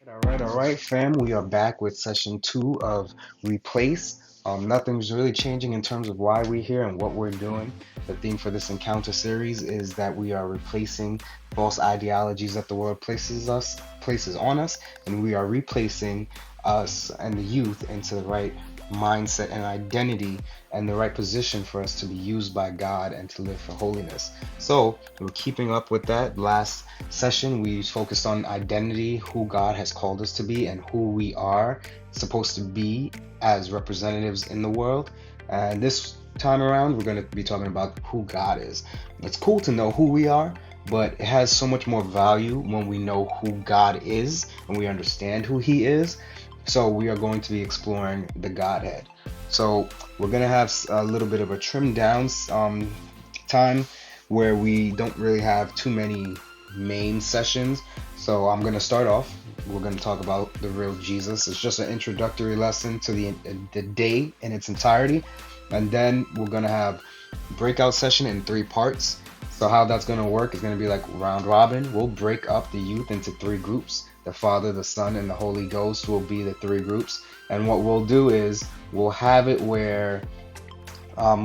All right, fam. We are back with session two of Replace. Nothing's really changing in terms of why we're here and what we're doing. The theme for this encounter series is that we are replacing false ideologies that the world places on us, and we are replacing us and the youth into the right mindset and identity and the right position for us to be used by God and to live for holiness. So we're keeping up with that. Last session we focused on identity, who God has called us to be, and who we are supposed to be as representatives in the world. And this time around, we're going to be talking about who God is. It's cool to know who we are, but it has so much more value when we know who God is and we understand who He is. So we are going to be exploring the Godhead. So we're going to have a little bit of a trimmed down time where we don't really have too many main sessions. So I'm going to start off. We're going to talk about the real Jesus. It's just an introductory lesson to the day in its entirety. And then we're going to have breakout session in 3 parts. So how that's going to work is going to be like round robin. We'll break up the youth into 3 groups. The Father, the Son, and the Holy Ghost will be the 3 groups. And what we'll do is we'll have it where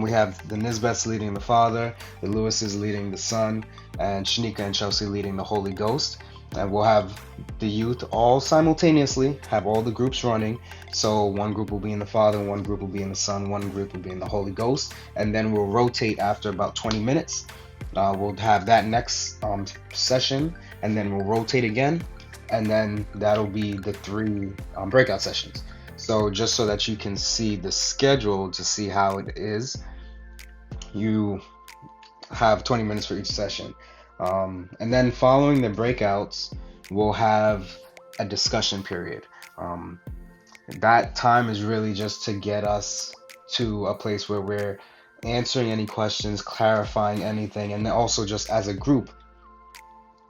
we have the Nisbets leading the Father, the Lewises leading the Son, and Shanika and Chelsea leading the Holy Ghost. And we'll have the youth all simultaneously, have all the groups running. So one group will be in the Father, one group will be in the Son, one group will be in the Holy Ghost. And then we'll rotate after about 20 minutes. We'll have that next session, and then we'll rotate again. And then that'll be the 3 breakout sessions. So just so that you can see the schedule to see how it is, you have 20 minutes for each session. And then following the breakouts, we'll have a discussion period. That time is really just to get us to a place where we're answering any questions, clarifying anything, and also just as a group,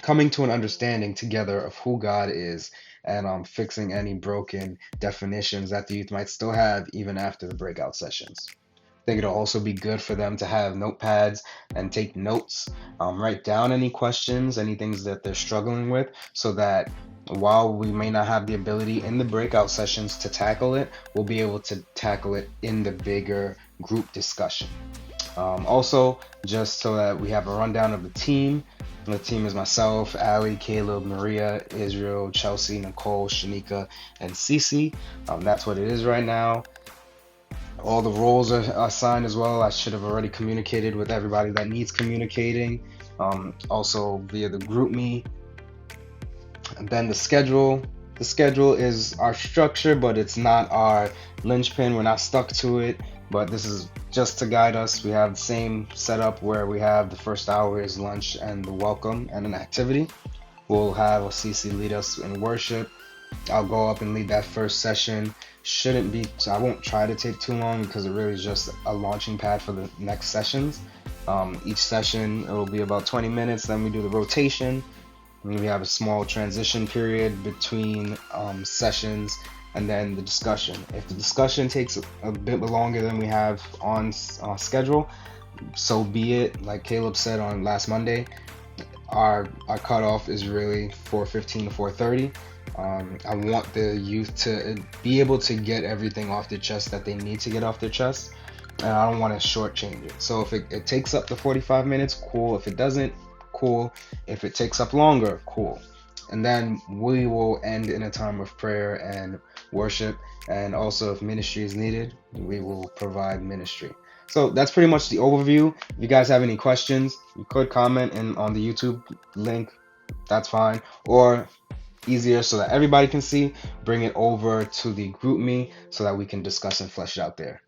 coming to an understanding together of who God is and fixing any broken definitions that the youth might still have even after the breakout sessions. I think it'll also be good for them to have notepads and take notes, write down any questions, any things that they're struggling with, so that while we may not have the ability in the breakout sessions to tackle it, we'll be able to tackle it in the bigger group discussion. Also, just so that we have a rundown of the team. The team is myself, Ali, Caleb, Maria, Israel, Chelsea, Nicole, Shanika, and Cece. That's what it is right now. All the roles are assigned as well. I should have already communicated with everybody that needs communicating. Also via the GroupMe. And then the schedule. The schedule is our structure, but it's not our linchpin. We're not stuck to it, but this is just to guide us. We have the same setup where we have the first hour is lunch and the welcome and an activity. We'll have Cece lead us in worship. I'll go up and lead that first session. Shouldn't be, so I won't try to take too long because it really is just a launching pad for the next sessions. Each session, it will be about 20 minutes. Then we do the rotation. And we have a small transition period between sessions, and then the discussion. If the discussion takes a bit longer than we have on schedule, so be it. Like Caleb said on last Monday, our cutoff is really 4:15 to 4:30. I want the youth to be able to get everything off their chest that they need to get off their chest, and I don't want to shortchange it. So if it takes up to 45 minutes, cool. If it doesn't, cool. If it takes up longer, cool. And then we will end in a time of prayer and worship, and also if ministry is needed, we will provide ministry. So that's pretty much the overview. If you guys have any questions, you could comment on the YouTube link. That's fine. Or easier so that everybody can see, bring it over to the GroupMe so that we can discuss and flesh it out there.